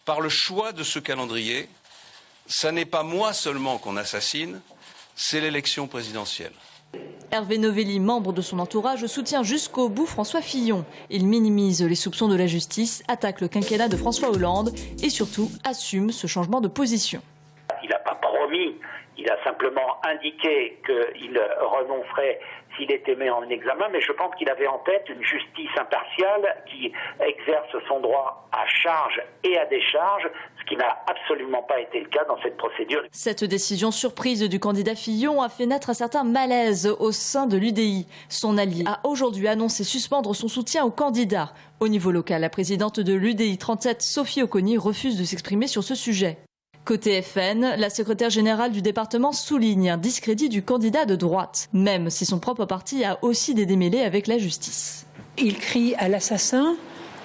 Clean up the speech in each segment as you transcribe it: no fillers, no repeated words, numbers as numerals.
par le choix de ce calendrier, ça n'est pas moi seulement qu'on assassine, c'est l'élection présidentielle. Hervé Novelli, membre de son entourage, soutient jusqu'au bout François Fillon. Il minimise les soupçons de la justice, attaque le quinquennat de François Hollande et surtout assume ce changement de position. Il n'a pas promis, il a simplement indiqué qu'il renoncerait s'il était mis en examen, mais je pense qu'il avait en tête une justice impartiale qui exerce son droit à charge et à décharge, ce qui n'a absolument pas été le cas dans cette procédure. Cette décision surprise du candidat Fillon a fait naître un certain malaise au sein de l'UDI. Son allié a aujourd'hui annoncé suspendre son soutien au candidat. Au niveau local, la présidente de l'UDI 37, Sophie Oconi, refuse de s'exprimer sur ce sujet. Côté FN, la secrétaire générale du département souligne un discrédit du candidat de droite, même si son propre parti a aussi des démêlés avec la justice. Il crie à l'assassin,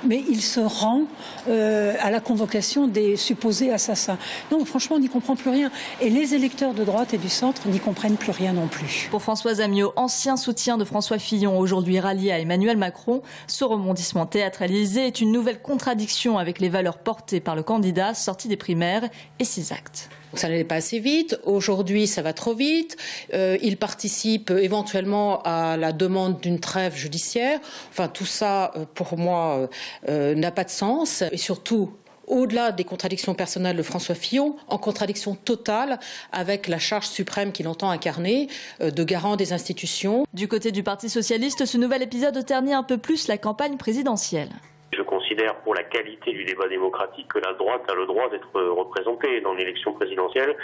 mais il se rend à la convocation des supposés assassins. Non, franchement, on n'y comprend plus rien. Et les électeurs de droite et du centre n'y comprennent plus rien non plus. Pour Françoise Amiot, ancien soutien de François Fillon, aujourd'hui rallié à Emmanuel Macron, ce rebondissement théâtralisé est une nouvelle contradiction avec les valeurs portées par le candidat sorti des primaires et ses actes. Ça n'allait pas assez vite. Aujourd'hui, ça va trop vite. Il participe éventuellement à la demande d'une trêve judiciaire. Enfin, tout ça, pour moi, n'a pas de sens. Et surtout, au-delà des contradictions personnelles de François Fillon, en contradiction totale avec la charge suprême qu'il entend incarner de garant des institutions. Du côté du Parti socialiste, ce nouvel épisode ternit un peu plus la campagne présidentielle. Je considère pour la qualité du débat démocratique que la droite a le droit d'être représentée dans l'élection présidentielle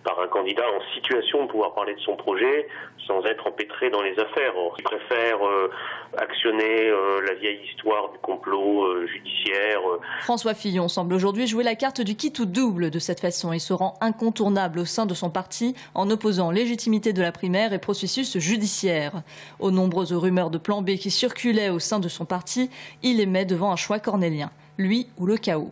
par un candidat en situation de pouvoir parler de son projet sans être empêtré dans les affaires. Or, il préfère actionner la vieille histoire du complot judiciaire. François Fillon semble aujourd'hui jouer la carte du quitte ou double de cette façon. Il se rend incontournable au sein de son parti en opposant légitimité de la primaire et processus judiciaire. Aux nombreuses rumeurs de plan B qui circulaient au sein de son parti, il les met devant un choix cornélien, lui ou le chaos.